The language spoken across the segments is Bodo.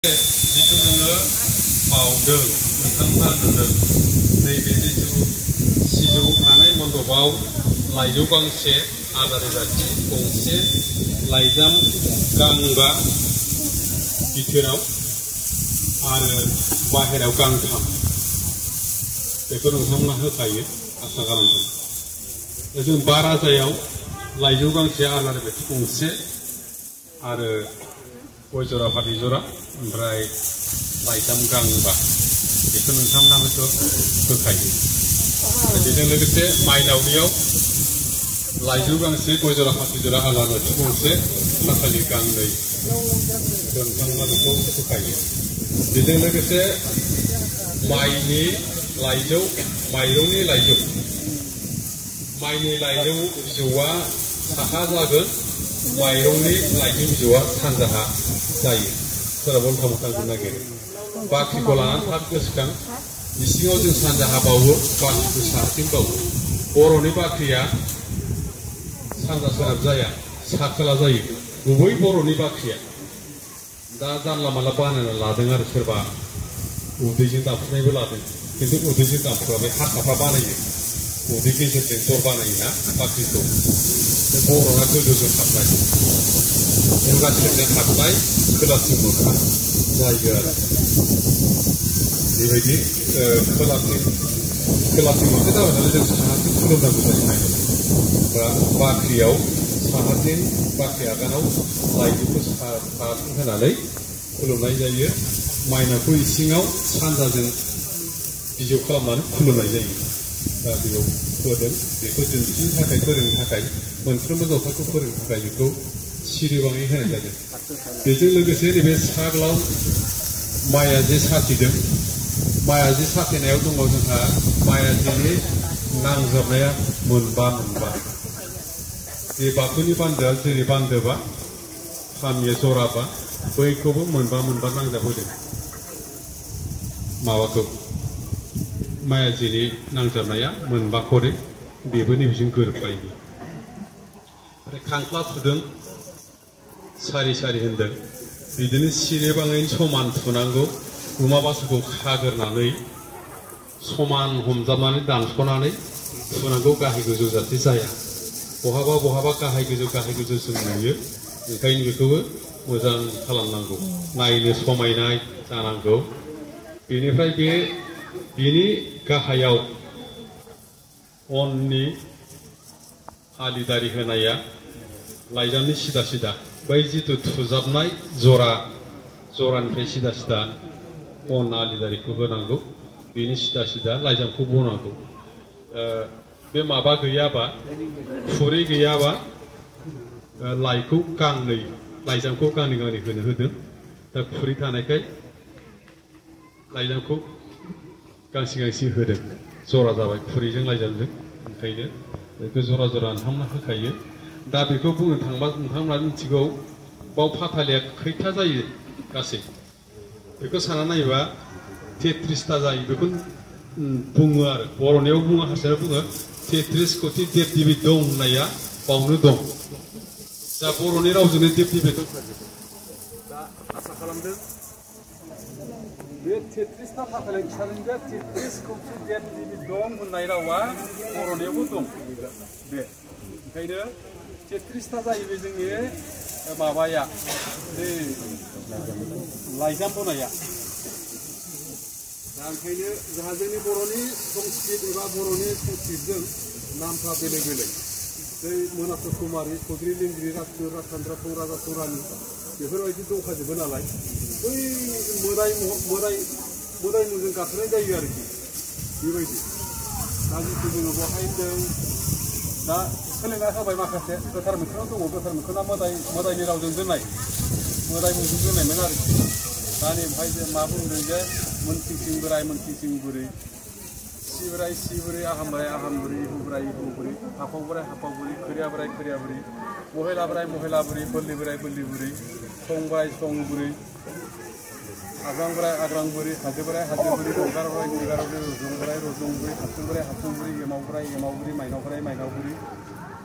जिथु जोङो बावदों नोंथांमोना नुदों नैबे जिथु सिजौ थानाय मन्दपाव लाइजौ गांसे आलारि बाथि गंसे लाइजाम गांबा बिथोराव आरो बाहेरायाव गांथाम बेखौ नोंथांमोना होखायो आसा खालामदों। जों बाराजायाव लाइजौ गांसे आलारि बाथि गंसे आरो गय जरा फाथै जरा ओमफ्राय लाइजाम गांबा बेखौ नोंथांमोना हयथ' होखायो। बेजों लोगोसे माइनावनियाव लाइजौ गांसे गय जरा फाथै जरा आलारि बाथि गंसे फाथालि गांनै नोंथांमोना बेखौ होखायो। बेजों लोगोसे माइनि लाइजौ माइरंनि लाइजौ माइनि लाइजौ बिजौआ साहा जागोन माइरंनि लाइजौ बिजौआ सानजाहा जायो सोरहाबा उल्था उल्था गुनो नागिरो। बाख्रिखौ लानानै थाब गोसोखां इसिङाव जों सानजाहा बावो बाख्रिखौ साहाथिं बावो। बर'नि बाख्रिया सानजा सोनाब जाया सा खोला जायो गुबै बर'नि बाख्रिया। दा जानला मानला बानायना लादों आरो सोरबा उदैजों दानफ्रुनायबो लादों खिन्थु उदैजों दानफ्रुआ बे हारसाफ्रा बानायो उदै गेजेरजों दर बानायोना बाख्रिखौ बर'ना गोजौजों हाबनाय मुगासेरजों हाबनाय खोलाथिं मोखां जायो आरो बेबायदि खोलाथिं मोनसे जाबाय नालाय जों साहाथिं खुलुमनांगौ जायो नायनो बा बाख्रियाव साहाथिं बाख्रि आगानाव लाइजौखौ साहाथिं होनानै खुलुमनाय जायो। माइनावखौ इसिङाव सानजाजों बिजौ खालामनानै खुलुमनाय जायो। दा बेयाव होदों बेखौ दिन्थिनो थाखाय फोरोंनो थाखाय मोनफ्रोमबो जथाखौ फोरोंनो थाखाय बेखौ सिरिबाङै होनाय जादों। बेजों लोगोसे नैबे साग्लाव माइआ जे साथिदों माइआ जे साथेनायाव दङ जोंहा माइआ जेनि नांजाबनाया मोनबा बे बाथौनि बान्दोआ जेरै बान्दोबा खामिया जराबा बैखौबो मोनबा नांजाबहोदों माबाखौ माइआ जेनि नांजाबनाया मोनबा खरे बेबो नैबेजों गोरोबलायो। आरो खांख्ला थुदों सारि होनदों बिदिनो सिरिबाङैनो समान थुनांगौ। गुमा बासुखौ खागोरनानै समान हमजाबनानै दानस'नानै थुनांगौ गाहाय गोजौ जाहाथे जाया। बहाबा गाहाय गोजौ जों नुयो ओंखायनो बेखौबो मोजां खालामनांगौ नायनो समायनाय जानांगौ। बेनिफ्राय बेनि गाहायाव अननि आलिदारि होनाया लाइजामनि सिदा बै जिथु थुजाबनाय जरानिफ्राय सिदा अन आलिदारिखौ होनांगौ बेनि सिदा लाइजामखौ बनांगौ। बे माबा गैयाबा खुरै गैयाबा लाइखौ गांनै लाइजामखौ गांनै होनो होदों। दा खुरै थानायखाय लाइजामखौ गांसे होदों जरा जाबाय खुरैजों लाइजामजों ओंखायनो बेखौ जरा नोंथांमोना होखायो। दा बेखौ बुंनो थांबा नोंथांमोना मिथिगौ बाव फाथालिया खैथा जायो गासै बेखौ सानना नायोबा 33ता जायो बेखौ बुङो आरो बर'नियाव बुङो हारसायाव बुङो 33 कोटि देब देबी दं होननाया बावनो दं। दा बर'नि रावजोंनो देब देबी दं दा आसा खालामदों बे 33ता फाथालिया खिथादों जे 33 कोटि देब देबी दं होननाय रावा बर'नियावबो दं बे ओंखायनो 33ता जाहैबाय जोंनि माबाया बे लाइजाम बनाया। दा ओंखायनो जोंहा जोंनि बर'नि संस्कृत एबा बर'नि संस्कृतजों नामफ्रा बेलेग बै मनास्वर कुमारि चौधरी लिंगिरि राजपुर राजखान्द्रा राजा सौरानि बेफोरबायदि दंखाजोबो नालाय बै मोदाय मुंजों गाखोनाय जायो आरोखि बेबायदि। दा जिथु जोङो बहाय होनदों दा सोलोंना होबाय माखासे गोथार मैखुनाव दङ गोथार मैखुना मोदायनि रावजों दोननाय मोदाय मुंजों दोननायमोन आरोखि। दा ओमफ्राय जों मा बुंदों जे मोनसिं बोराय मोनसिं बुरै सि बुरै आहाम बुरै इहु बोराय हाफाव बोराय खोरिया बुरै महिला बुरै बोल्लि बुरै सं बुरै आग्रां बुरै हाजो बुरै गंगार बुरै रजं बुरै हाबसुं बुरै एमाव बुरै माइनाव बुरै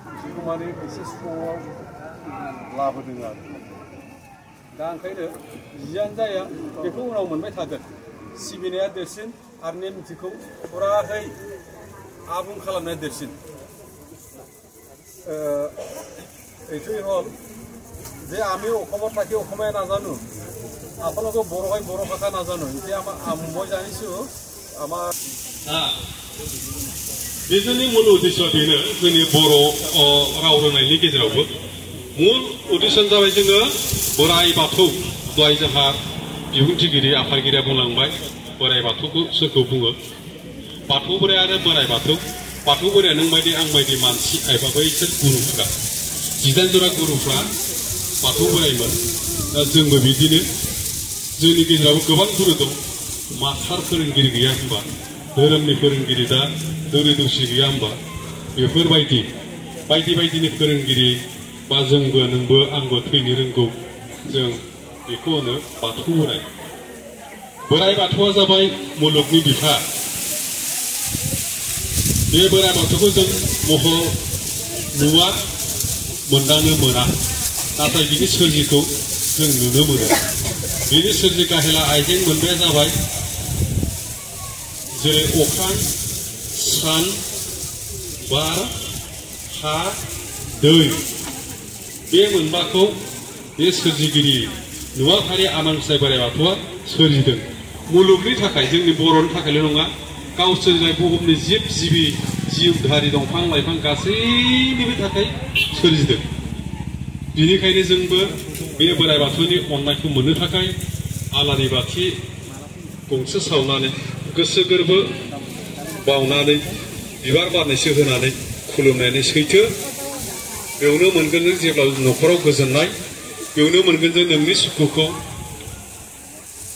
बिसोरखौ माने एसे स्र'आव लाबोदों आरो दा ओंखायनो जियानो जाया बेखौ उनाव मोनबाय थागोन सिबिनाया देरसिन आरो नेम निथिखौ फुराहै आबुं खालामनाया देरसिन এইটোই হল যে আমি অসমত থাকি অসমীয়া নাজানো আপোনালোকে বড়ো হয় বড়ো ভাষা নাজানো এতিয়া মই জানিছো আমাৰ बेजोंनि मूल उद्देश्यआ बेनो जोंनि बर' राव रोंनायनि गेजेरावबो मूल उद्देश्यआनो जाबाय जोङो बोराइ बाथौ दहाय जोंहा बिबुंथिगिरि आफादगिरिया बुंलांबाय बोराइ बाथौखौ सोरखौ बुङो बाथौ बोराइ आरो बोराइ बाथौ बोराइया नों बायदि आं बायदि मानसि एबा बैसोर गुरुफ्रा 18 जरा गुरुफ्रा बाथौ बोराइमोन दा जोंबो बिदिनो जोंनि गेजेरावबो गोबां गुरु दं मास्टार फोरोंगिरि गैया होनबा धोरोमनि फोरोंगिरि दा दौरि दौसि गैया होनबा बेफोरबायदि बायदि बायदिनि फोरोंगिरि बा जोंबो नोंबो आंबो थैनो रोंगौ जों बेखौ होनो बाथौ बोराइ बोराइ बाथौआ जाबाय मुलुगनि बिफा बे बोराइ बाथौखौ जों महर नुवा मोनदांनो मोना नाथाय बिनि सोरजिखौ जों नुनो मोनो बिनि सोरजि गाहेला आइजें मोनबाया जाबाय जेरै अख्रां सान बार हा दै बे मोनबाखौ बे सोरजिगिरि नुवाफारि आनान गसाइ बोराइ बाथौआ सोरजिदों मुलुगनि थाखाय जोंनि बर'नि थाखायल' नङा गाव सोरजिनाय बुहुमनि जिब जिबि जिउधारि दंफां लाइफां गासैनिबो थाखाय सोरजिदों बिनिखायनो जोंबो बे बोराइ बाथौनि अननायखौ मोननो थाखाय आलारि बाथि गंसे सावनानै गोसो गोरबो बावनानै बिबार बारनैसो होनानै खुलुमनायनि सैथो बेयावनो मोनगोन जों जेब्ला न'खराव गोजोननाय बेयावनो मोनगोन जों नोंनि सुखुखौ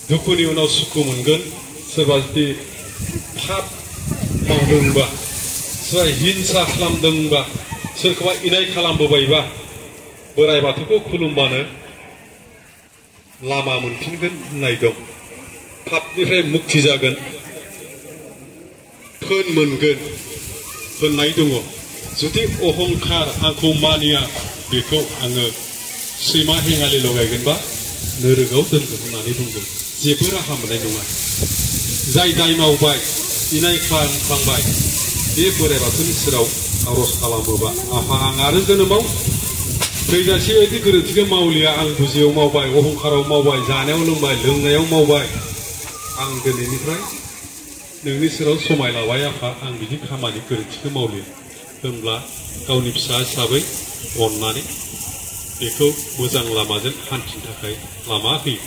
दुखुनि उनाव सुखु मोनगोन सोरबा जुदि पाप मावदोंबा सोरबा हिंसा खालामदोंबा सोरखौबा इनाय खालामबोबायबा बोराइ बाथौखौ खुलुमबानो लामा मोनफिनगोन होननाय दं पापनिफ्राय मुक्ति जागोन फोन मोनगोन होननाय दङ जुदि अहंखार आंखौ मानिया बेखौ आङो सैमा हेङालि लगायगोनबा नोरोगाव दोनगोन होननानै बुंदों जेबो राहा मोननाय नङा जाय दाय मावबाय इनाय खालामफ्लांबाय बे बोराइ बाथौनि सेराव आर'ज खालामोबा आफा आं आरो जोनोमाव थैजासे बायदि गोरोन्थिखौ मावलिया आं बुजियाव मावबाय अहंखाराव मावबाय जानायाव लोंबाय लोंनायाव मावबाय आं दिनैनिफ्राय नोंनि सेराव समाय लाबाय आफा आं बिदि खामानि गोरोन्थिखौ मावलिया होनब्ला गावनि फिसा हिसाबै अननानै बेखौ मोजां लामाजों हान्थिनो थाखाय लामा होयो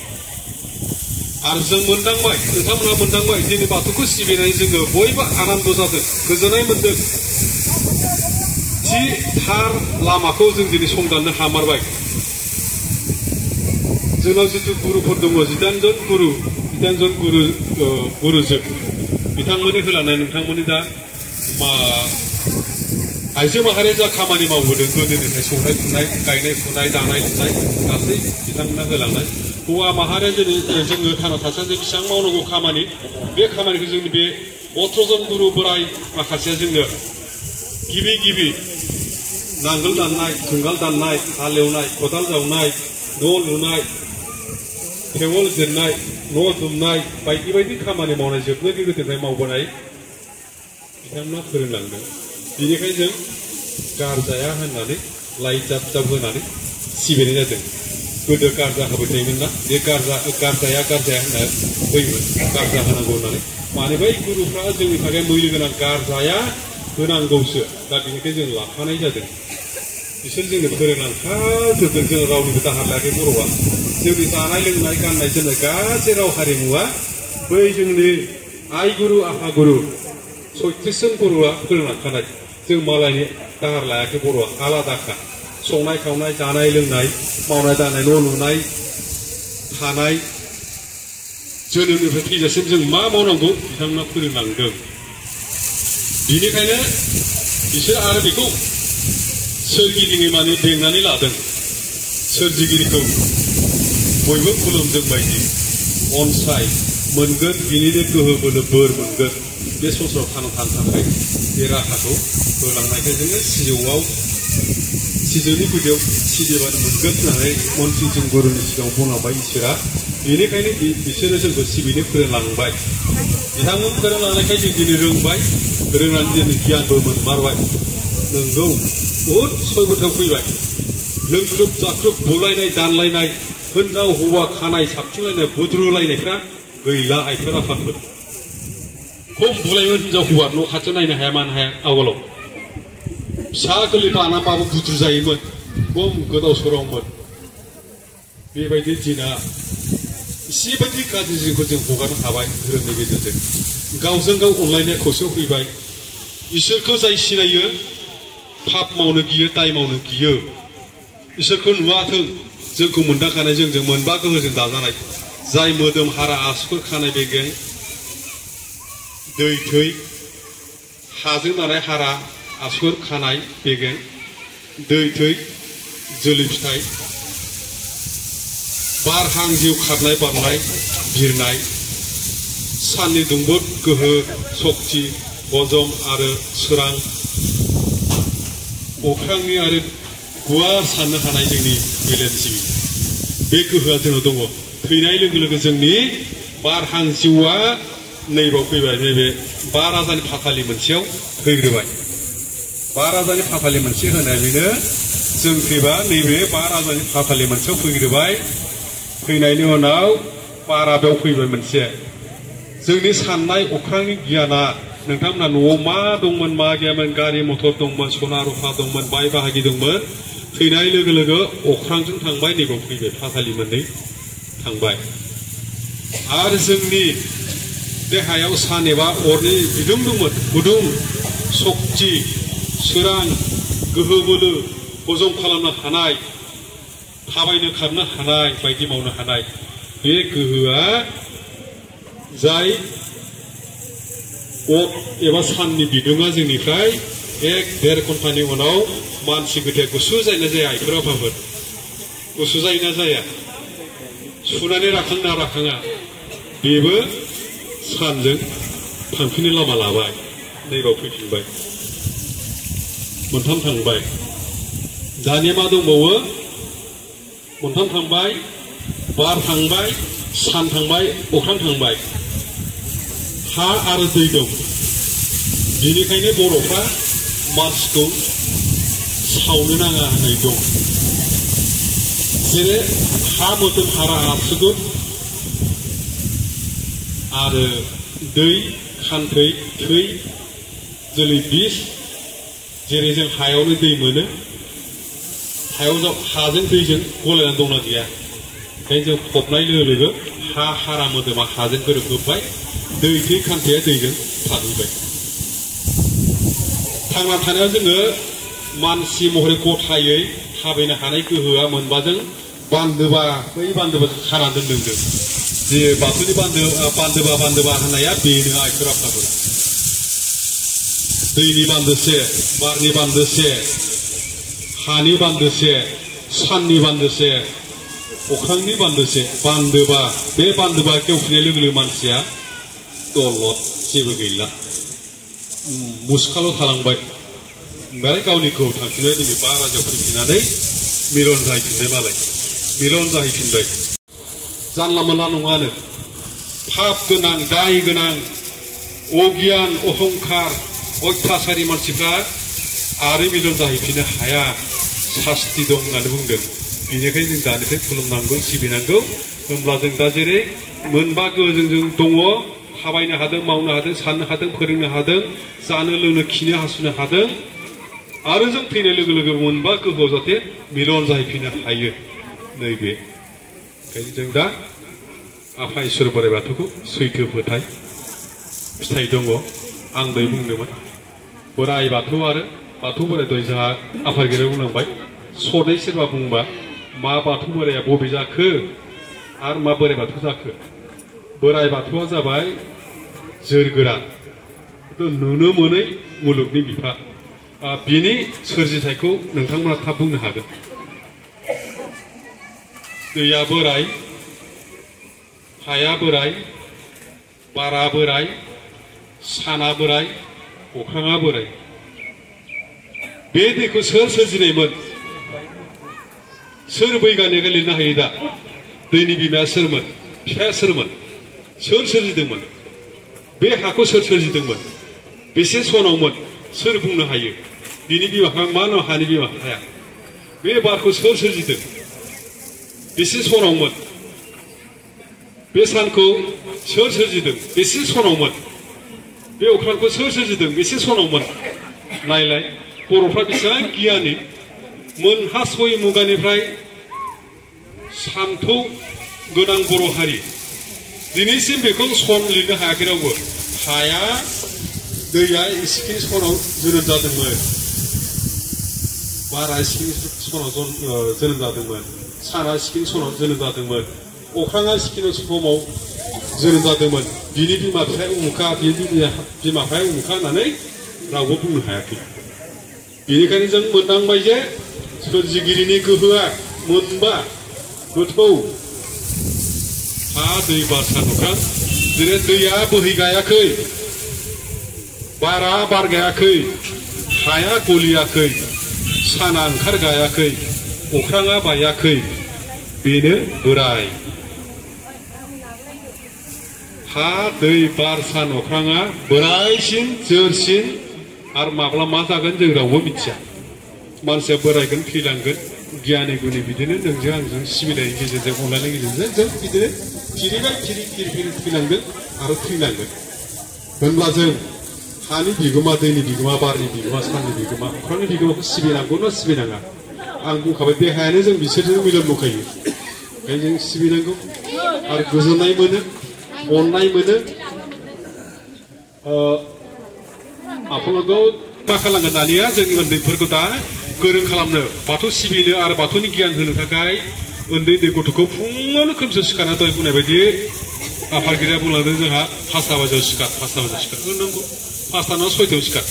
आरो जों मोनदांबाय नोंथांमोनहा मोनदांबाय दिनै बाथौखौ सिबिनानै जोङो बयबो आनन्द जादों गोजोननाय मोन्दों थि थार लामाखौ जों दिनै संदाननो हामारबाय जोंनाव जिथु गुरुफोर दङ 18 जन गुरुजों बिथांमोननि होलांनाय नोंथांमोननि दा आइजो माहारिया जा खामानि मावबोदों गोदोनिफ्राय संनाय खुरनाय गायनाय फुनाय दानाय लुनाय गासै बिथांमोना होलांनाय हौवा माहारिया जोङो थांना थासान्दि बेसेबां मावनांगौ खामानि बे खामानिखौ जोंनि बे 18 जन गुरु बोराइ माखासेया जोंनो गिबि नांगोल दाननाय जुंगाल दाननाय हालेवनाय खदाल जावनाय न' लुनाय टेवल जिरनाय न' दुमनाय बायदि बायदि खामानि मावनाय जोबनो गोदोनिफ्राय मावबोनाय बिथांमोना फोरोंलांदों बेनिखायनो जों गारजाया होननानै लाइट जाब जाब होनानै सिबिनाय जादों गोदो गारजा होबाय थायोमोन ना बे गारजाया होनना फैयोमोन गारजा होनांगौ होननानै माने बै गुरुफ्रा जोंनि थाखाय मैलो गोनां गारजाया होनांगौसो दा बेनिखायनो जों लाफानाय जादों बिसोर जोंनो फोरोंलांखाजोबदों जों रावनिबो दाहार लायाखै बर'आ जोंनि जानाय लोंनाय गाननाय जोमनाय गासै राव हारिमुवा बै जोंनि आइ गुरु आफा गुरु 36 जन गुरुआ फोरोंलांखानाय जों मालायनि दाहार लायाखै बर'आ आलादाखा संनाय खावनाय जानाय लोंनाय मावनाय दांनाय न' लुनाय थानाय जोनोमनिफ्राय थैजासिम जों मा मावनांगौ बिथांमोना फोरोंलांदों बिनिखायनो बिसोर आरो बेखौ सोरगिदिङै माने बेंनानै लादों सोरजिगिरिखौ बयबो खुलुमदों बायदि अनसाय मोनगोन बिनिनो गोहो बोलो बोर मोनगोन बे संसाराव थांना थानो थाखाय बे राहाखौ होलांनायखाय जोङो सिजौआव सिजौनि गुदियाव सिरिबानो मोनगोन होननानै मन्त्रिजों गुरुनि सिगाङाव बुंलांबाय इसोरा। बेनिखायनो बिसोरो जोंखौ सिबिनो फोरोंलांबाय। बिथांमोन फोरोंलांनायखाय जों दिनै रोंबाय, रोंनानै दिनै गियानबो मोनमारबाय। नोंगौ बहुद सयबोथाव फैबाय। लोंख्रुब जाख्रुब बुलायनाय दानलायनाय, हिनजाव हौवा खानाय साबथिंलायनाय बुद्रुलायनायफ्रा गैला आइफोर आफाफोर। खम बुलायोमोन हिनजाव हौवा, न' खाथियाव नायनो हाया मानो हाया आवगोलाव। फिसा गोरलै बानाबाबो बुद्रु जायोमोन, खम गोदाव सोरावमोन। बेबायदि दिना एसेबायदि गाज्रि जिउखौ जों हगारनो हाबाय धोरोमनि गेजेरजों। गावजों गाव अनलायनाय खौसेयाव फैबाय। इसोरखौ जाय सिनायो पाप मावनो गियो, दाय मावनो गियो। इसोरखौ नुवाथों, जोंखौ मोनदांखानाय जोंजों मोनबा गोहोजों दाजानाय। जाय मोदोम हारा आसुफोर खानाय बेगें, दै थै, हाजों दानाय हारा आसुफोर खानाय बेगें, दै थै, जोलै फिथाइ, बार हां जिउ खारनाय बारनाय बिरनाय, साननि दुंब्रुद गोहो सक्ति हजम आरो सोरां, अख्रांनि आरो गुवार साननो हानाय जोंनि मेलेमजिबि बे गोहोआ जोंनाव दङ। थैनाय लोगो लोगो जोंनि बार हां जिउआ नैबाव फैबाय, नैबे 5 राजानि फाथालि मोनसेयाव फैग्रोबाय। 5 राजानि फाथालि मोनसे होनाय बेनो जों फैबा नैबे 5 राजानि फाथालि मोनसेयाव फैग्रोबाय। फैनायनि उनाव बारा बेयाव फैबाय मोनसे। जोंनि साननाय अख्रांनि गियाना नोंथांमोना न'आव मा दंमोन मा गैयामोन, गारि मथर दंमोन, सना रुफा दंमोन, बाय बाहागि दंमोन, थैनाय लोगो लोगो अख्रांजों थांबाय, नैबाव फैबाय, फाथालि मोननै थांबाय। आरो जोंनि देहायाव सान एबा अरनि बिदुं दंमोन, गुदुं सक्ति सोरां गोहो बोलो हजम खालामनो हानाय, थाबायनो खारनो हानाय, बायदि मावनो हानाय बे गोहोआ जाय अर एबा साननि बिदुङा जोंनिफ्राय 1-1.5 घन्टानि उनाव मानसि गोथाया गुसु जायोना जाया आइफोर आफाफोर? गुसु जायोना जाया? सुनानै राखांना राखाङा? बेबो सानजों थांफिननो लामा लाबाय, नैबाव फैफिनबाय, मोनथाम थांबाय। दानिया मा दंबावो? मोनथाम थांबाय, बार थांबाय, सान थांबाय, अख्रां थांबाय, हा आरो दै दं। बेनिखायनो बर'फ्रा मानसिखौ सावनो नाङा होननाय दं। जेरै हा मोदोम हारा आसुगुर आरो दै खान्थै थै जोलै बिस, जेरै जों हायावनो दै मोनो, हायाव हाजों दैजों गलायनानै दंना गैया? ओंखायनो जों फबनाय लोगो लोगो हा हारा मोदोमा हाजों गोरोबहोबाय, दै थै खान्थैया दैजों थाहैबाय। थांना थानायाव जोङो मानसि महरै गथायै थाबायनो हानाय गोहोआ मोनबाजों बान्दोबा, बै बान्दोबाखौ खानानै दोनदों जों। जे बाथौनि बान्दोबा होननाया बेनो आइफोर आफाफोर। दैनि बान्दोसे, बारनि बान्दोसे, हानि बान्दोसे, साननि बान्दोसे, अख्रांनि बान्दोसे, बान्दोबा। बे बान्दोबा गेवफिननाय लोगो लोगो मानसिया दलद, जेबो गैला, मुसखाल' थालांबाय। ओमफ्राय गावनि गोहो थांफिनबाय। दिनै 5 राजायाव फैफिननानै मिलन जाहैफिनबाय मालाय, मिलन जाहैफिनबाय। जानला मोनला नङानो, पाप गोनां, दाय गोनां, अगियान अहंखार अयथासारि मानसिफ्रा आरो मिलन जाहैफिननो हाया, सास्ति दं होननानै बुंदों। बेनिखायनो जों दानिफ्राय खुलुमनांगौ, सिबिनांगौ। होमब्ला जों दा जेरै मोनबा गोहोजों जों दङ, थाबायनो हादों, मावनो हादों, साननो हादों, फोरोंनो हादों, जानो लोंनो खिनो हासुनो हादों, आरो जों थैनाय लोगो लोगो मोनबा गोहोआव जाहाथे मिलन जाहैफिननो हायो, नैबे। ओंखायनो जों दा आफा इसोर बोराइ बाथौखौ सैथो फोथाय, फिथाइ दङ। आं दहाय बुंदोंमोन बोराइ बाथौ आरो बाथौ बोराइ, दहाय जोंहा आफागिरिया बुंलांबाय। सदै सोरबा बुंबा मा बाथौ बोराइया बबे जाखो आरो मा बोराइ बाथौ जाखो? बोराइ बाथौआ जाबाय जोरगोरा, नुनो मोनै मुलुगनि बिफा। बिनि सोरजिथायखौ नोंथांमोना थाब बुंनो हागोन। दैया बोराइ, हाया बोराइ, बारा बोराइ, साना बोराइ, अख्राङा बोराइ। बे दैखौ सोर सोरजिनायमोन? सोर बैगानिकआ लिरनो हायो दा दैनि बिमाया सोरमोन बिफाया सोरमोन सोर सोरजिदोंमोन बे हाखौ सोर सोरजिदोंमोन बेसे सनावमोन सोर बुंनो हायो बिनि बिमा बिफाया मा नाम हानि बिमा बिफाया बे बारखौ सोर सोरजिदों बेसे सनावमोन बे सानखौ सोर सोरजिदों बेसे सनावमोन बे अख्रांखौ सोर सोरजिदों बेसे सनावमोन नायलाय बर'फ्रा बेसेबां गियानि मोनहासय मुगानिफ्राय सान्थौ गोनां बर' हारि दिनैसिम बेखौ सन लिरनो हायाखै रावबो हाया दैया इसिखिनि सनाव जोनोम जादोंमोन बारा इसिखिनि सनाव जोनोम जादोंमोन साना इसिखिनि सनाव जोनोम जादोंमोन अख्राङा इसिखिनि समाव जोनोम जादोंमोन बिनि बिमा बिफाया उमुखा बिनि बिमा बिफाया उमुखा होननानै रावबो बुंनो हायाखै बेनिखायनो जों मोनदांबाय जे सोरजिगिरिनि गोहोआ मोनबा गोथौ हा दै बार सान अख्रां जेरै दैया बोहैगायाखै बारा बारगायाखै हाया गलियाखै साना ओंखारगायाखै अख्राङा बायाखै बेनो बोराय हा दै बार सान अख्राङा बोरायसिन जोरसिन आरो माब्ला मा जागोन जों रावबो मिथिया मानसिया बोरायगोन थैलांगोन गियानि गुनि बिदिनो नोंजों आंजों सिबिनायनि गेजेरजों अनलायनायनि गेजेरजों जों बिदिनो फिरिबाय फिरि थैलांगोन आरो थैलांगोन होनब्ला जों हानि बिगोमा दैनि बिगोमा बारनि बिगोमा साननि बिगोमा अख्रांनि बिगोमाखौ सिबिनांगौ ना सिबिनाङा आं बुंखाबाय बे हायानो जों बिसोरजों मिलन दंखायो ओंखायनो जों सिबिनांगौ आरो गोजोननाय मोनो अननाय मोनो आपलोगो मा खालामगोन दानिया जोंनि उन्दैफोरखौ दा गोरों खालामनो बाथौ सिबिनो आरो बाथौनि गियान होनो थाखाय उन्दै गथ'खौ फुङावनो खोमसियाव सिखारना दहाय बुंनाय बायदि आफादगिरिया बुंलांदों जोंहा 5टा बाजियाव सिखार 5टा बाजियाव सिखार नंगौ 5टा ना 6टायाव सिखार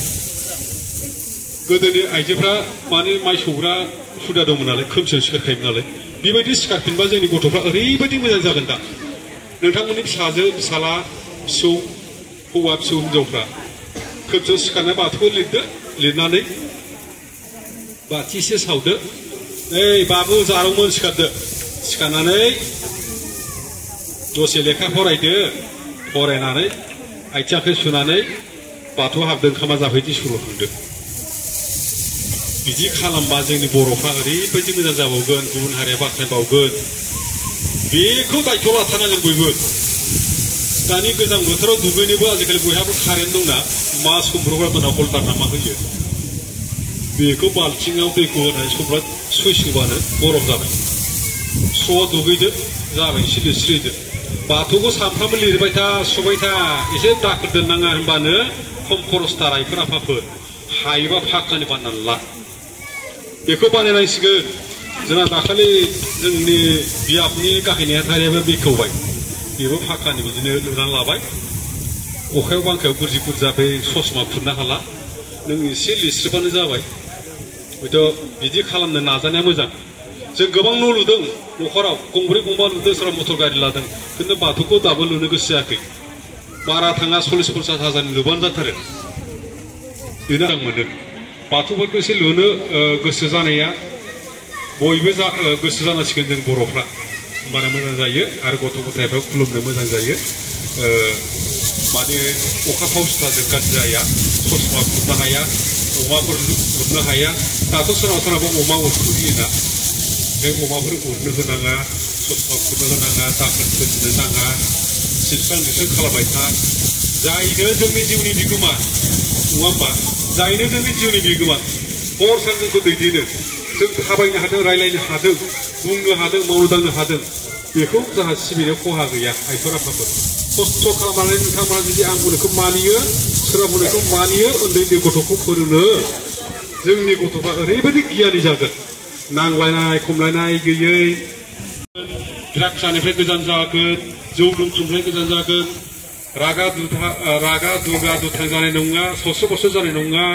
गोदोनि आइजोफ्रा माने माइ सौग्रा हुदा दंमोन नालाय खोमसियाव सिखारखायोमोन नालाय बेबायदि सिखारफिनबा जोंनि गथ'फ्रा ओरैबायदि मोजां जागोन दा नोंथांमोननि फिसाजो फिसाला फिसौ हौवा फिसौ हिनजावफ्रा खोमसियाव सिखारना बाथौखौ लिरदो लिरनानै बाथि एसे सावदो ओइ बाबु जारौमोन सिखारदो सिखारनानै दसे लेखा फरायदो फरायनानै आथिं आखाइ सुनानै बाथौ हाबदो ओंखामा जाफैदो सल' खांदो बिदि खालामबा जोंनि बर'फ्रा ओरैबायदि मोजां जाबावगोन गुबुन हारिया बाख्नायबावगोन बेखौ दायथ' लाथारनांगोन बयबो दानि गोजां बोथोराव दुगैनोबो आजिखालि बयहाबो कारेन्ट दंना मा समफ्रावबा मोना हल्दार ना मा होयो बेखौ बाल्थिङाव दैखौ होनानै सब्ला सुइस होबानो गरम जाबाय स्र' दुगैदो जाबाय एसे लिरस्रिदो बाथौखौ सानफ्रामबो लिरबाय था सुबाय था एसे दाखोर दोननाङा होनबानो खम खरसथार रायफोर आफाफोर हायोबा फाक्कानि बानायनानै ला बेखौ बानायनांसिगोन जोंहा दाखालि जोंनि बियाबनि गाहायनि हाथारियाबो बेखेवबाय बेबो फाक्कानि बिदिनो लुनानै लाबाय अखायाव बांखायाव गुरजि गुरजा बे ससमा खुरनो हाला नों एसे लिरस्रिबानो जाबाय हयथ' बिदि खालामनो नाजानाया मोजां जों गोबां न' लुदों न'खराव गंब्रै गंबा लुदों सोरबा मटर गारि लादों खिन्थु बाथौखौ दाबो लुनो गोसो जायाखै बारा थाङा 40-50 हाजारनि लुबानो जाथारो बेनो आं मोनो बाथौफोरखौ एसे लुनो गोसो जानाया बयबो गोसो जानांसिगोन जों बर'फ्रा होमबानो मोजां जायो आरो गथ' गथायफ्रा खुलुमनो मोजां जायो माने अखा फावसिथाजों गाज्रि जाया ससमा खुरनो हाया अमाफोर उरनो हाया दाथ' सोरनाबा अमा उरखुयोना बे अमाफोर उरनो होनाङा ससमा खुरनो होनाङा दाखोर दोननो नाङा सिबस्रां लिरस्रां खालामबाय था जायनो जोंनि जिउनि बिगोमा नङा होमबा जायनो जोंनि जिउनि बिगोमा हर सान जोंखौ दैदेनो जों थाबायनो हादों रायलायनो हादों बुंनो हादों मावनो दांनो हादों बेखौ जोंहा सिबिनायाव खहा गैया आइफोर आफाफोर खस्थ' खालामनानै नोंथांमोना जुदि आं बुंनायखौ मानियो सोरबा बुंनायखौ मानियो उन्दै उन्दै गथ'खौ फोरोंनो जोंनि गथ'फ्रा ओरैबायदि गियानि जागोन नांलायनाय खमलायनाय गैयै द्राग्सानिफ्राय गोजान जागोन जौ लोंसुमनिफ्राय गोजान जागोन रागा दुगा दुथां जानाय नङा सौसो बसो जानाय नङा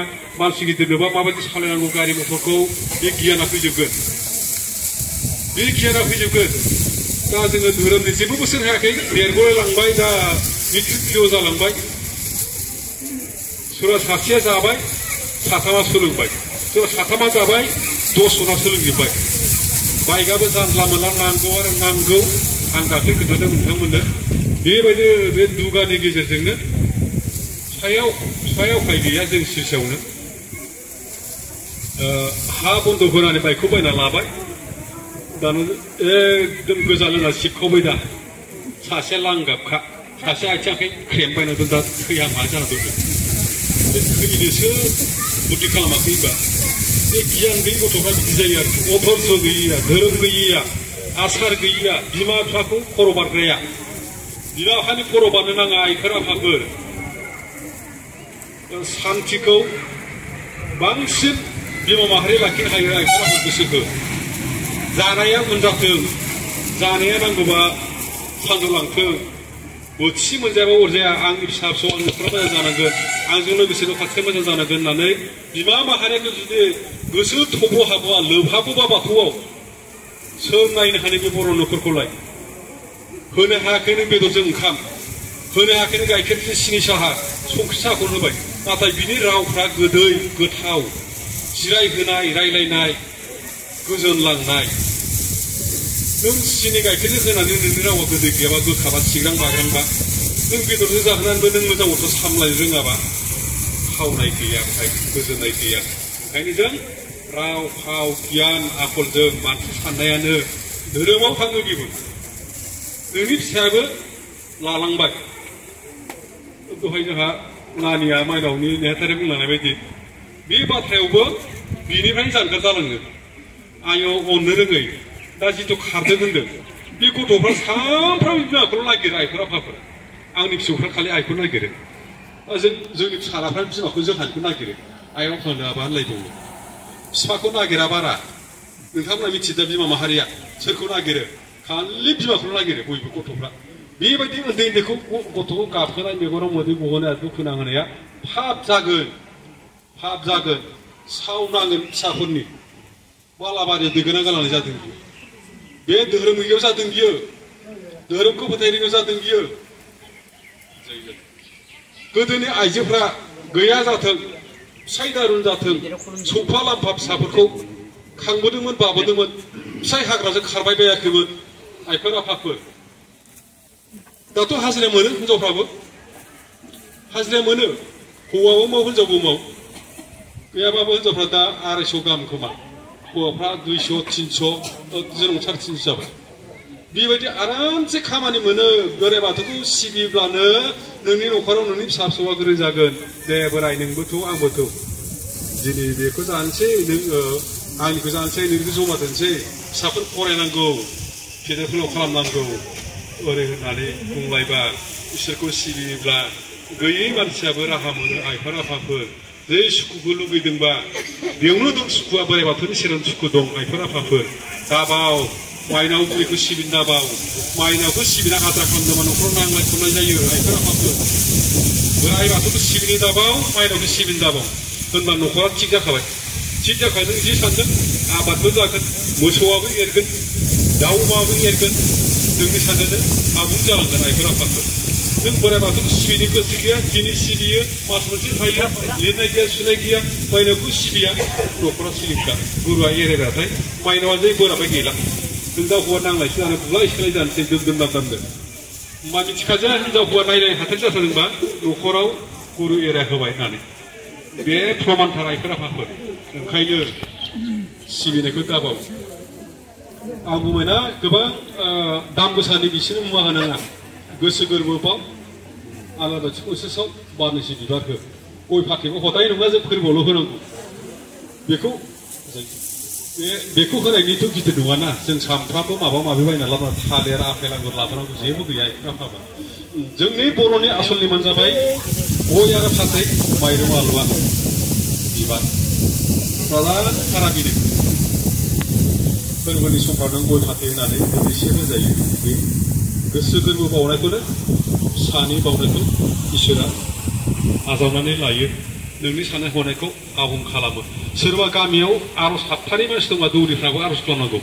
मानसि गिदिरनोबा माबायदि सालायनांगौ गारि मथरखौ बे गियाना फैजोबगोन दा जोङो धोरोमनि जेबो बोसोन होयाखै देरग'लायलांबाय दा मिथियो जालांबाय सोरबा सासेया जाबाय साथामा सोलोंबाय सोरबा साथामा जाबाय 10 जना सोलोंजोब्बाय बाइकआबो जानला मोनला नांगौ आरो नांगौ आं दाख्लै खोन्थादों नोंथांमोननो बेबायदि बे दुगानि गेजेरजोंनो सायाव फाय गैया जों सिरसायावनो हा बन्द होनानै बाइकखौ बायना लाबाय दानो एकदम गोजान होना सिबखावबाय दा सासे लांगाबखा सासे आथिं आखाइ ख्रेमबायना दं दा थैहां मा जाना दं बे थैनोसो बुद्धि खालामाखैबा बे गियान गैयि गथ'फ्रा बिदि जायो आरोखि अथर्स गैयिया धोरोम गैयिया आसार गैयिया बिमा बिफाखौ खर' बारग्राया बिमा बिफानि खर' बारनो नाङा आइफोर आफाफोर सान्थिखौ बांसिन बिमा माहारि लाखिनो हायो आइफोर आफा गोसो हो जानाया मोनजाथों जानाया नांगौबा सानजौलांथों बोथिसे मोनजायाबा अरजाया आंनि फिसा फिसौ आंनि न'खरा मोजां जानांगोन आंजों लोगोसे न' खाथिया मोजां जानांगोन होननानै बिमा माहारियाखौ जुदि गोसो थब' हाबोआ लोबहाबोबा बाथौआव सोर नायनो हानो बे बर' न'खरखौलाय होनो हायाखै नों बेदरजों ओंखाम होनो हायाखै नों गाइखेरजों सिनि साहा संख्रि साहाखौनो होबाय नाथाय बिनि रावफ्रा गोदै गोथाव जिरायहोनाय रायलायनाय गोजोन लांनाय नों सिनि गाइखेरजों होनानै नोंनि रावा गोदै गैयाबा गोखाबा सिग्रां बाग्रांबा नों बेदरजों जाहोनानैबो नों मोजां गथ' सामलायनो रोङाबा खावनाय गैया ओमफ्राय गोजोननाय गैया ओंखायनो जों राव फाव गियान आखलजों मानसि साननायानो धोरोमाव थाङो बेबो नोंनि फिसायाबो लालांबाय दहाय जोंहा नानिया माइनावनि नेहाथारि बुंलांनाय बायदि बे बाथ्रायावबो बिनिफ्रायनो जानगार जालाङो आयौ अननो रोङै दा जिथु खारदों होनदों बे गथ'फ्रा सानफ्रामबो बिमाखौल' नागिरो आइफोर आफाफोर आंनि फिसौफ्रा खालि आइखौ नागिरो जोंनि फिसालाफ्रा बिमाखौ जोंहानिखौ नागिरो आइ आफानो आबा होनलायबावो बिफाखौ नागिरा बारा नोंथांमोना मिथियो दा बिमा माहारिया सोरखौ नागिरो खालि बिमाखौल' नागिरो बयबो गथ'फ्रा बेबायदि उन्दै उन्दैखौ गथ'खौ गाबहोनाय मेगनाव मोदै गहोनाय दुखु नांहोनाया फाब जागोन सावनांगोन फिसाफोरनि बालाबारियाव दैगोना गालांनाय जादों बे धोरोम गैयियाव जादों बियो धोरोमखौ फोथायनायाव जादों बियो गोदोनि आइजोफ्रा गैया जाथों फिसाइ दारुन जाथों सौफा लाम्फा फिसाफोरखौ खांबोदोंमोन बाबोदोंमोन फिसाइ हाग्राजों खारबाय बायाखैमोन आइफोर आफाफोर दाथ' हाजिरा मोनो हिनजावफ्राबो हाजिरा मोनो हौवाबो माव हिनजावबो माव गैयाबाबो हिनजावफ्रा दा 250 गाहाम खोमा हौवाफ्रा 200 300 जों 350 जाबाय बेबायदि आरामसे खामानि मोनो बोराइ बाथौखौ सिबिब्लानो नोंनि न'खराव नोंनि फिसा फिसौआ गोरों जागोन दे बोराइ नोंबोथ' आंबोथ' दिनै बेखौ जानोसै नों आंनिखौ जानोसै नोंनिखौ जमा दोनसै फिसाफोर फरायनांगौ गेदेर गोलाव खालामनांगौ ओरै होननानै बुंलायबा इसोरखौ सिबियोब्ला गैयै मानसियाबो राहा मोनो आइफोर आफाफोर जे सुखुखौ लुगैदोंबा बेयावनो दं सुखुआ बोराइ बाथौनि सेराव सुखु दं आइफोर आफाफोर दाबाव माइनाव बुरैखौ सिबिनो दाबाव माइनावखौ सिबिना आद्रा खालामदोंबा न'खराव नांलाय खमलाय जायो आइफोर आफाफोर बोराइ बाथौखौ सिबिनो दाबाव माइनावखौ सिबिनो दाबाव होनबा न'खरा थिग जाखाबाय नों जि सानदों आबादबो जागोन मोसौआबो एरगोन दाउ अमाबो एरगोन नोंनि साननायानो आबुं जालांगोन आइफोर आफाफोर नों बोराइ बाथौखौ सिबिनो गोसो गैया दिनै सिबियो मास मोनसे थायो लिरनाय गैया सुनाय गैया माइनावखौ सिबिया न'खरा सिलिंखा गुरुआ एरायबाथाय माइनावा जै बोराबाय गैला नों दा हौवा नांलायसो जानो बुलाय सिलाय जानोसै दोमदामदो मा मिथिखाजों हिनजाव हौवा नायनाय हाथाय जाथारदोंबा न'खराव गुरु एराय होबाय होननानै बे प्रमानथार आइफोर आफाफोर ओंखायनो सिबिनायखौ दाबाव आं बुंबायना गोबां दाम गोसानि बिसोरनो मुवा होनाङा गोसो गोरबोआव आलादा थिखौसो सब बारनैसो बिबारखौ गय फाथैबो हदाय नङा जों फोरबोआवल' होनांगौ बेखौ होनायनिथ' गिदिर नङाना जों सामफ्रामबो माबा माबि बायना लाबोना थालिर आफेल आंगुर लाबोनांगौ जेबो गैया आफाफोर जोंनि बर'नि आसलनि जाबाय गय आरो फाथै माइरं आलुवा बिबार प्रधानथारा बेनो फोरबोनि समफ्राव नों गय फाथै होनानै एसे होजायो बे गोसो गोरबो बावनायखौनो सानि बावनायखौ इसोरा आजावनानै लायो नोंनि साननाय हनायखौ आबुं खालामो सोरबा गामियाव आर'ज हाबथारि मानसि दंबा दौरिफ्राबो आर'ज खालामनांगौ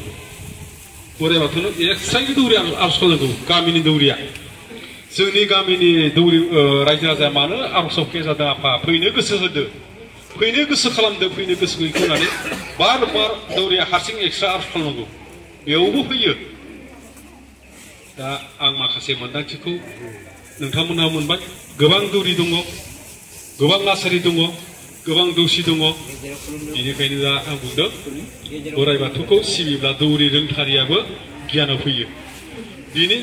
बोराइ बाथौनो एक्सट्रायै दौरि आर'ज खालामनांगौ गामिनि दौरिया जोंनि गामिनि दौरि रायजो राजाया मानो आर'जआव फैया जादों आफा फैनो गोसो होदो फैनो गोसो खालामदो फैनो गोसो गैयैखौ होननानै बार बार दौरिया हारसिं एक्सट्रा आर'ज खालामनांगौ बेयावबो फैयो दा आं माखासे मोन्दांथिखौ नोंथांमोनहा मोनबाय गोबां दौरि दङ गोबां आसारि दङ गोबां दौसि दङ बेनिखायनो दा आं बुंदों बोराइ बाथौखौ सिबिब्ला दौरि रोंथारियाबो गियानाव फैयो बिनि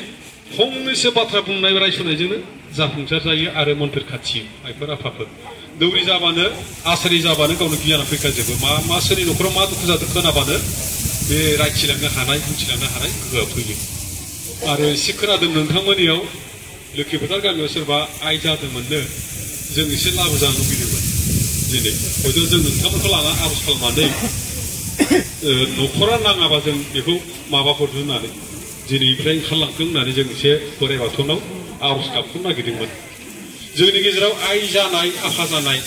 फंनैसो बाथ्रा बुंनाय रायसननायजोंनो जाफुंसार जायो आरो मोन्थोर खाथियो आइफोर आफाफोर दौरि जाबानो आसारि जाबानो गावनो गियाना फैखाजोबो मा सोरनि न'खराव मा दुखु जादों खोनाबानो बे रायथिलांनो हानाय बुंथिलांनो हानाय गोहोआ फैयो आरो एसे खोनादों नोंथांमोननियाव लोखि फोथार गामियाव सोरबा आइ जादोंमोननो जों एसे लाबोजानो लुबैदोंमोन दिनै हयथ' जों नोंथांमोनखौ लाना आर'ज खालामनानै न'खरा नाङाबा जों बेखौ माबा हरनो होननानै दिनैनिफ्राय ओंखारलांथों होननानै जों एसे बोराइ बाथौनाव आर'ज गाबखौनो नागिरदोंमोन जोंनि गेजेराव आइ जानाय आफा जानाय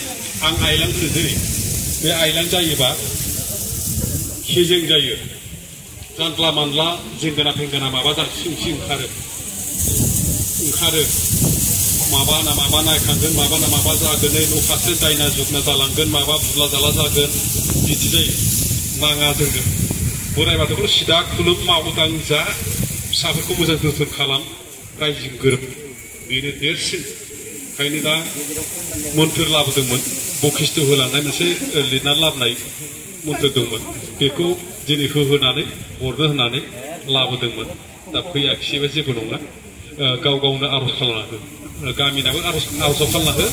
आं आइलां होनो दै बे आइलां जायोबा खेजें जायो जानला मानला जेंगोना फेंगोना माबा सिं ओंखारो माबा ना माबा नायखांगोन माबा ना माबा जागोन न' फारसे दायना जुगना जालांगोन माबा बुला जाला जागोन बिदि जायो नाङा जोंनो बोराइ बाथौखौ सिदा खुलुम मावो दां जा फिसाफोरखौ मोजां जोथोन खालाम रायजोजों गोरोब बेनो देरसिन ओंखायनो दा मोन्थोर लाबोदोंमोन बखिस्थ' होलांनाय मोनसे लिरनानै लाबोनाय मोन्थोर दंमोन बेखौ दिनै होनानै हरनो होनानै लाबोदोंमोन दा फैयाखिसैबा जेबो नङा गाव गावनो आर'ज खालामना हो गामिनाबो आर'ज खालामना हो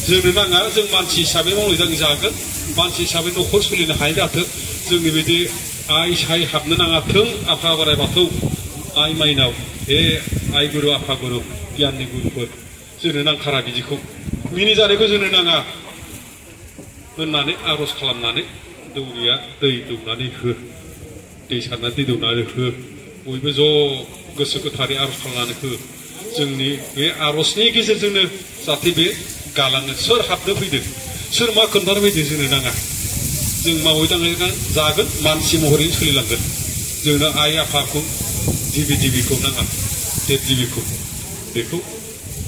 जोंनो नाङा जों मानसि हिसाबै मावनाय दाङै जागोन मानसि हिसाबै न'खर सोलिनो हानाय जाथों जोंनि बिदि आइ साइ हाबनो नाङाथों आफा बोराइ बाथौ आइ माइनाव हे आइ गुरु आफा गुरु गियाननि गुरुफोर जोंनो नांथारा बिदिखौ मिनि जानायखौ जोंनो नाङा होननानै आर'ज खालामनानै दौरिया दै दौनानै हो दै सारनानै दै दौनानै हो बयबो ज' गोसो गोथारै आर'ज खालामनानै हो जोंनि बे आर'जनि गेजेरजोंनो जाहाथे बे गालाङो सोर हाबनो फैदों सोर मा खोन्थानो फैदों जोंनो नाङा जों मावै दाङै जागोन मानसि महरै सोलिलांगोन जोंनो आइ आफाखौ दिबिखौ नाङा देब दिबिखौ बेखौ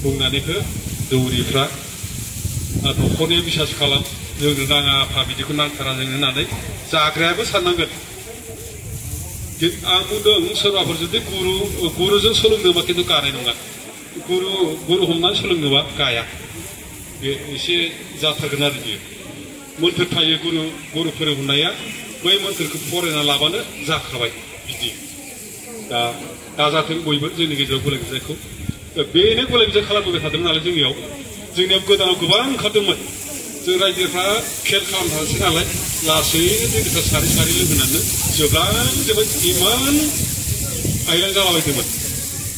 बुंनानै हो दौरिफ्रा न'खरनि बिसास खालाम जोंनो नाङा आफा बिदिखौ नांथारा जोंनो होननानै जाग्रायाबो साननांगोन आं बुंदों सोरबाफोर जुदि गुरुजों सोलोंनोबा खिन्थु गानाय नङा गुरु हमनानै सोलोंनोबा गाया बे एसे जाथारगोन आरो बियो मोन्थोर थायो गुरु फोरोंनाया बै मोन्थोरखौ फरायना लाबानो जाखाबाय बिदि दा जाथों बयबो जोंनि गेजेराव गुलाय गुजायखौ बेनो गुलाय गुजाय खालामबोबाय थादोंमोन नालाय जोंनियाव गोदानाव गोबां ओंखारदोंमोन जों रायजोफ्रा खेल खालामथारसै नालाय लासैनो जोंनिफ्राय सारै लोगोनानै जोबलांजोबबाय इमान आइलां जालाबायदोंमोन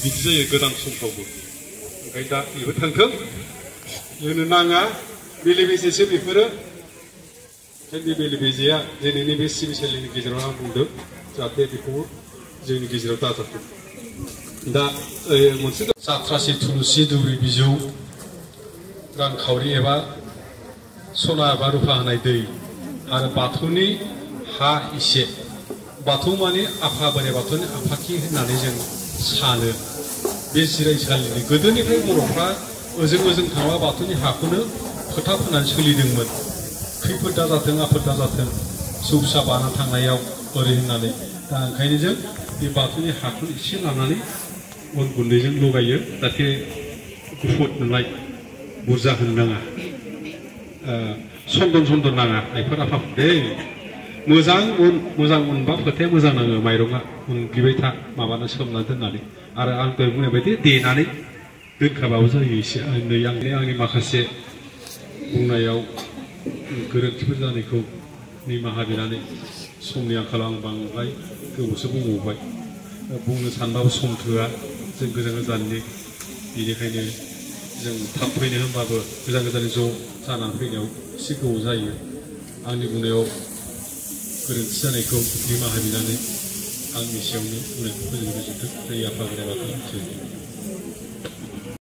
बिदि जायो गोदान समफ्रावबो ओंखायनो दा बेबो थांथों जोंनो नाङा बेले बेजेसो बेफोरो जोंनि बेले बेजेया दिनैनि बे सिबिसालिनि गेजेराव आं बुंदों जाहाथे बेखौ जोंनि गेजेराव दाजाथों दा मोनसे जाथ्रासि थुलुसि दौरि बिजौ रांखावरि एबा सना एबा रुफा होनाय दै आरो बाथौनि हा इसे बाथौ माने आफा बोराइ बाथौनि आफाखि होननानै जों सानो बे जिरायसालिनि गोदोनिफ्राय बर'फ्रा ओजों थांबा बाथौनि हाखौनो फोथा फोनानै सोलिदोंमोन खैफोद दाजाथों आफोद दाजाथों फिसौ फिसा बाना थांनायाव ओरै होननानै दा ओंखायनो जों बे बाथौनि हाखौ एसे लानानै अन गुन्दैजों लगायो जाहाथे गुफुर नुनाय बुरजा होनो नाङा सन्दन नाङा आइफोर आफाफोर दे मोजां मोनबा खोथाया मोजां नाङो माइरङा उनग्लिबाय था माबानो सोमनानै दोननानै आरो आं दहाय बुंनाय बायदि देनानै दोनखाबाबो जायो एसे नै आंनि माखासे बुंनायाव गोरोन्थिफोर जानायखौ निमाहा बिनानै समनि आंखालाव आं बांद्राय गोबावसो बुंबावबाय बुंनो सानबाबो सम थोआ जों गोजाननि बेनिखायनो जों थाब फैनो होनबाबो गोजान ज' जानानै फैनायाव एसे गोबाव जायो आंनि बुंनायाव गोरोन्थि जानायखौ निमाहा बिनानै आंनि सायावनो बुंनायखौ फोजोबनो गोजोनथों दै आफा बोराइ बाथौ